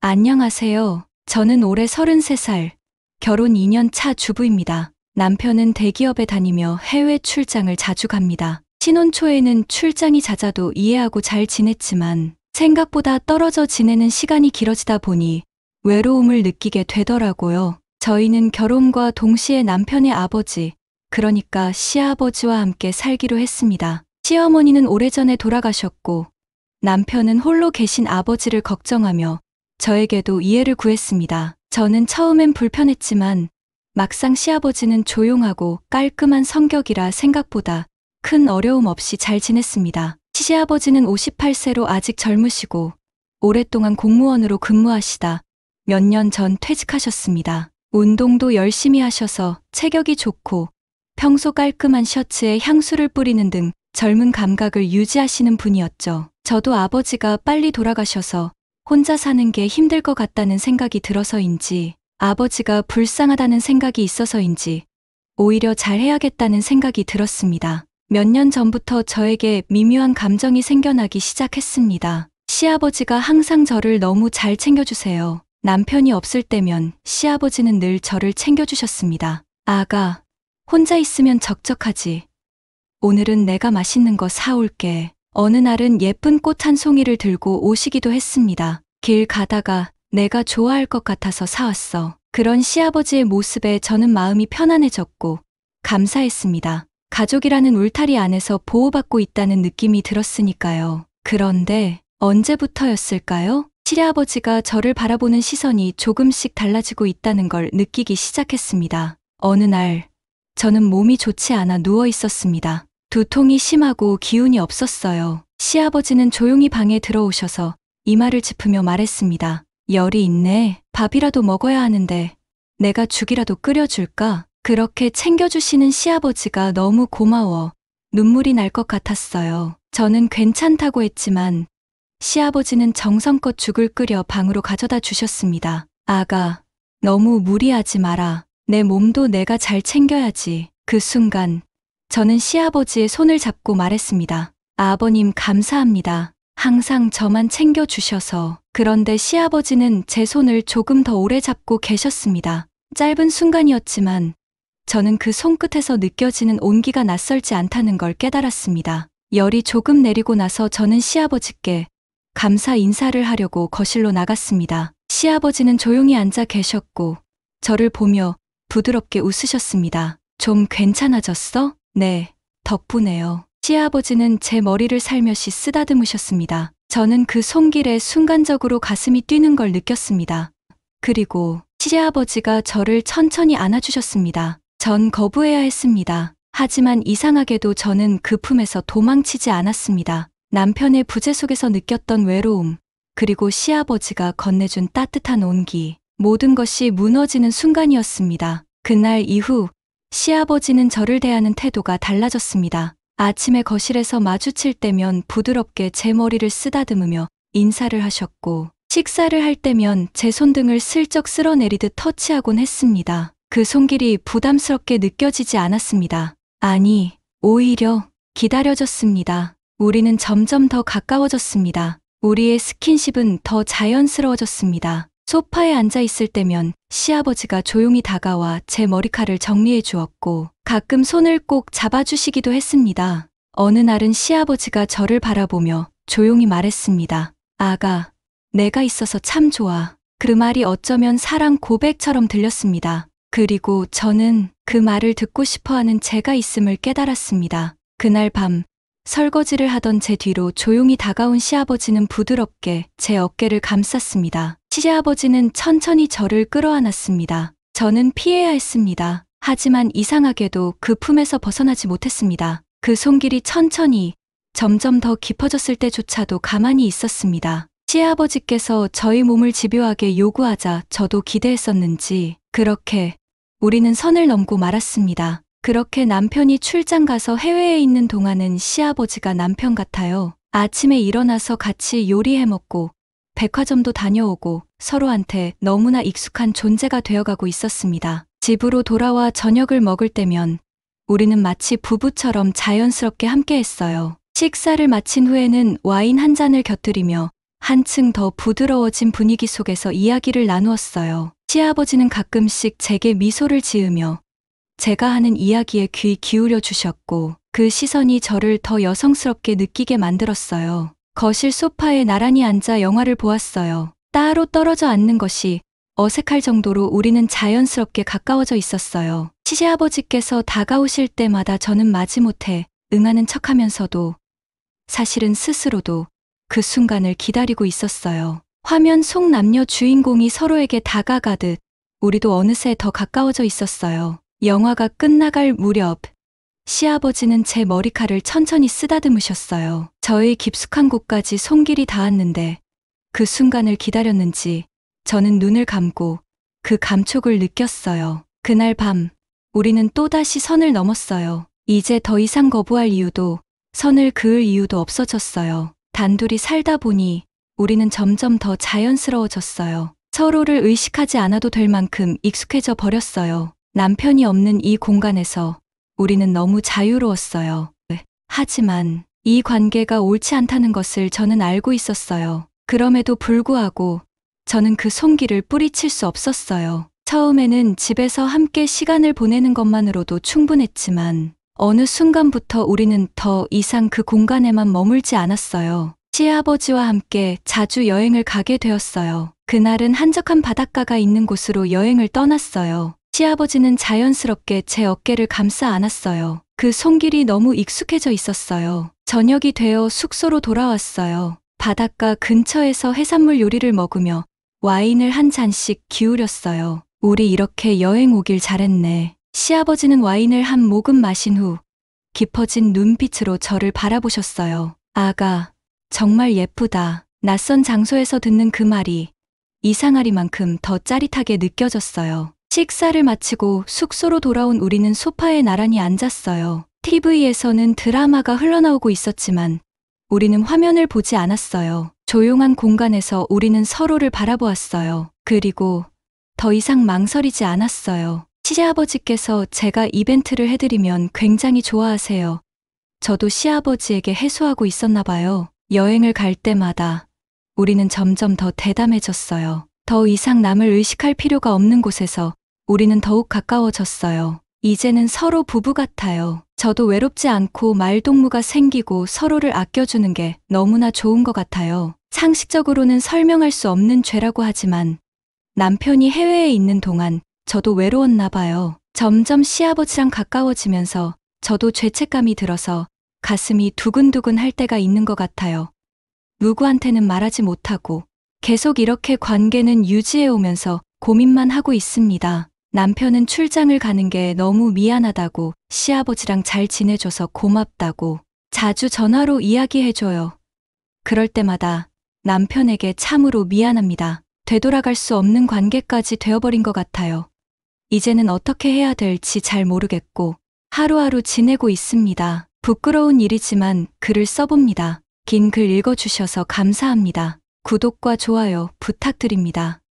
안녕하세요. 저는 올해 33살, 결혼 2년 차 주부입니다. 남편은 대기업에 다니며 해외 출장을 자주 갑니다. 신혼 초에는 출장이 잦아도 이해하고 잘 지냈지만 생각보다 떨어져 지내는 시간이 길어지다 보니 외로움을 느끼게 되더라고요. 저희는 결혼과 동시에 남편의 아버지, 그러니까 시아버지와 함께 살기로 했습니다. 시어머니는 오래전에 돌아가셨고 남편은 홀로 계신 아버지를 걱정하며 저에게도 이해를 구했습니다. 저는 처음엔 불편했지만 막상 시아버지는 조용하고 깔끔한 성격이라 생각보다 큰 어려움 없이 잘 지냈습니다. 시아버지는 58세로 아직 젊으시고 오랫동안 공무원으로 근무하시다 몇 년 전 퇴직하셨습니다. 운동도 열심히 하셔서 체격이 좋고 평소 깔끔한 셔츠에 향수를 뿌리는 등 젊은 감각을 유지하시는 분이었죠. 저도 아버지가 빨리 돌아가셔서 혼자 사는 게 힘들 것 같다는 생각이 들어서인지 아버지가 불쌍하다는 생각이 있어서인지 오히려 잘해야겠다는 생각이 들었습니다. 몇 년 전부터 저에게 미묘한 감정이 생겨나기 시작했습니다. 시아버지가 항상 저를 너무 잘 챙겨주세요. 남편이 없을 때면 시아버지는 늘 저를 챙겨주셨습니다. 아가, 혼자 있으면 적적하지. 오늘은 내가 맛있는 거 사올게. 어느 날은 예쁜 꽃 한 송이를 들고 오시기도 했습니다. 길 가다가 내가 좋아할 것 같아서 사왔어. 그런 시아버지의 모습에 저는 마음이 편안해졌고 감사했습니다. 가족이라는 울타리 안에서 보호받고 있다는 느낌이 들었으니까요. 그런데 언제부터였을까요? 시아버지가 저를 바라보는 시선이 조금씩 달라지고 있다는 걸 느끼기 시작했습니다. 어느 날 저는 몸이 좋지 않아 누워 있었습니다. 두통이 심하고 기운이 없었어요. 시아버지는 조용히 방에 들어오셔서 이마를 짚으며 말했습니다. 열이 있네. 밥이라도 먹어야 하는데 내가 죽이라도 끓여줄까? 그렇게 챙겨주시는 시아버지가 너무 고마워 눈물이 날 것 같았어요. 저는 괜찮다고 했지만 시아버지는 정성껏 죽을 끓여 방으로 가져다 주셨습니다. 아가, 너무 무리하지 마라. 내 몸도 내가 잘 챙겨야지. 그 순간 저는 시아버지의 손을 잡고 말했습니다. 아버님 감사합니다. 항상 저만 챙겨주셔서. 그런데 시아버지는 제 손을 조금 더 오래 잡고 계셨습니다. 짧은 순간이었지만 저는 그 손끝에서 느껴지는 온기가 낯설지 않다는 걸 깨달았습니다. 열이 조금 내리고 나서 저는 시아버지께 감사 인사를 하려고 거실로 나갔습니다. 시아버지는 조용히 앉아 계셨고 저를 보며 부드럽게 웃으셨습니다. 좀 괜찮아졌어? 네, 덕분에요. 시아버지는 제 머리를 살며시 쓰다듬으셨습니다. 저는 그 손길에 순간적으로 가슴이 뛰는 걸 느꼈습니다. 그리고 시아버지가 저를 천천히 안아주셨습니다. 전 거부해야 했습니다. 하지만 이상하게도 저는 그 품에서 도망치지 않았습니다. 남편의 부재 속에서 느꼈던 외로움, 그리고 시아버지가 건네준 따뜻한 온기, 모든 것이 무너지는 순간이었습니다. 그날 이후 시아버지는 저를 대하는 태도가 달라졌습니다. 아침에 거실에서 마주칠 때면 부드럽게 제 머리를 쓰다듬으며 인사를 하셨고 식사를 할 때면 제 손등을 슬쩍 쓸어내리듯 터치하곤 했습니다. 그 손길이 부담스럽게 느껴지지 않았습니다. 아니, 오히려 기다려졌습니다. 우리는 점점 더 가까워졌습니다. 우리의 스킨십은 더 자연스러워졌습니다. 소파에 앉아 있을 때면 시아버지가 조용히 다가와 제 머리칼을 정리해 주었고 가끔 손을 꼭 잡아주시기도 했습니다. 어느 날은 시아버지가 저를 바라보며 조용히 말했습니다. 아가, 내가 있어서 참 좋아. 그 말이 어쩌면 사랑 고백처럼 들렸습니다. 그리고 저는 그 말을 듣고 싶어하는 제가 있음을 깨달았습니다. 그날 밤 설거지를 하던 제 뒤로 조용히 다가온 시아버지는 부드럽게 제 어깨를 감쌌습니다. 시아버지는 천천히 저를 끌어안았습니다. 저는 피해야 했습니다. 하지만 이상하게도 그 품에서 벗어나지 못했습니다. 그 손길이 천천히 점점 더 깊어졌을 때조차도 가만히 있었습니다. 시아버지께서 저희 몸을 집요하게 요구하자 저도 기대했었는지 그렇게 우리는 선을 넘고 말았습니다. 그렇게 남편이 출장 가서 해외에 있는 동안은 시아버지가 남편 같아요. 아침에 일어나서 같이 요리해 먹고 백화점도 다녀오고 서로한테 너무나 익숙한 존재가 되어가고 있었습니다. 집으로 돌아와 저녁을 먹을 때면 우리는 마치 부부처럼 자연스럽게 함께했어요. 식사를 마친 후에는 와인 한 잔을 곁들이며 한층 더 부드러워진 분위기 속에서 이야기를 나누었어요. 시아버지는 가끔씩 제게 미소를 지으며 제가 하는 이야기에 귀 기울여 주셨고 그 시선이 저를 더 여성스럽게 느끼게 만들었어요. 거실 소파에 나란히 앉아 영화를 보았어요. 따로 떨어져 앉는 것이 어색할 정도로 우리는 자연스럽게 가까워져 있었어요. 시아버지께서 다가오실 때마다 저는 마지못해 응하는 척하면서도 사실은 스스로도 그 순간을 기다리고 있었어요. 화면 속 남녀 주인공이 서로에게 다가가듯 우리도 어느새 더 가까워져 있었어요. 영화가 끝나갈 무렵 시아버지는 제 머리칼을 천천히 쓰다듬으셨어요. 저의 깊숙한 곳까지 손길이 닿았는데 그 순간을 기다렸는지 저는 눈을 감고 그 감촉을 느꼈어요. 그날 밤 우리는 또다시 선을 넘었어요. 이제 더 이상 거부할 이유도 선을 그을 이유도 없어졌어요. 단둘이 살다 보니 우리는 점점 더 자연스러워졌어요. 서로를 의식하지 않아도 될 만큼 익숙해져 버렸어요. 남편이 없는 이 공간에서 우리는 너무 자유로웠어요. 하지만 이 관계가 옳지 않다는 것을 저는 알고 있었어요. 그럼에도 불구하고 저는 그 손길을 뿌리칠 수 없었어요. 처음에는 집에서 함께 시간을 보내는 것만으로도 충분했지만 어느 순간부터 우리는 더 이상 그 공간에만 머물지 않았어요. 시아버지와 함께 자주 여행을 가게 되었어요. 그날은 한적한 바닷가가 있는 곳으로 여행을 떠났어요. 시아버지는 자연스럽게 제 어깨를 감싸 안았어요. 그 손길이 너무 익숙해져 있었어요. 저녁이 되어 숙소로 돌아왔어요. 바닷가 근처에서 해산물 요리를 먹으며 와인을 한 잔씩 기울였어요. 우리 이렇게 여행 오길 잘했네. 시아버지는 와인을 한 모금 마신 후 깊어진 눈빛으로 저를 바라보셨어요. 아가, 정말 예쁘다. 낯선 장소에서 듣는 그 말이 이상하리만큼 더 짜릿하게 느껴졌어요. 식사를 마치고 숙소로 돌아온 우리는 소파에 나란히 앉았어요. TV에서는 드라마가 흘러나오고 있었지만 우리는 화면을 보지 않았어요. 조용한 공간에서 우리는 서로를 바라보았어요. 그리고 더 이상 망설이지 않았어요. 시아버지께서 제가 이벤트를 해드리면 굉장히 좋아하세요. 저도 시아버지에게 해소하고 있었나 봐요. 여행을 갈 때마다 우리는 점점 더 대담해졌어요. 더 이상 남을 의식할 필요가 없는 곳에서 우리는 더욱 가까워졌어요. 이제는 서로 부부 같아요. 저도 외롭지 않고 말동무가 생기고 서로를 아껴주는 게 너무나 좋은 것 같아요. 상식적으로는 설명할 수 없는 죄라고 하지만 남편이 해외에 있는 동안 저도 외로웠나 봐요. 점점 시아버지랑 가까워지면서 저도 죄책감이 들어서 가슴이 두근두근 할 때가 있는 것 같아요. 누구한테는 말하지 못하고 계속 이렇게 관계는 유지해 오면서 고민만 하고 있습니다. 남편은 출장을 가는 게 너무 미안하다고, 시아버지랑 잘 지내줘서 고맙다고 자주 전화로 이야기해줘요. 그럴 때마다 남편에게 참으로 미안합니다. 되돌아갈 수 없는 관계까지 되어버린 것 같아요. 이제는 어떻게 해야 될지 잘 모르겠고 하루하루 지내고 있습니다. 부끄러운 일이지만 글을 써봅니다. 긴 글 읽어주셔서 감사합니다. 구독과 좋아요 부탁드립니다.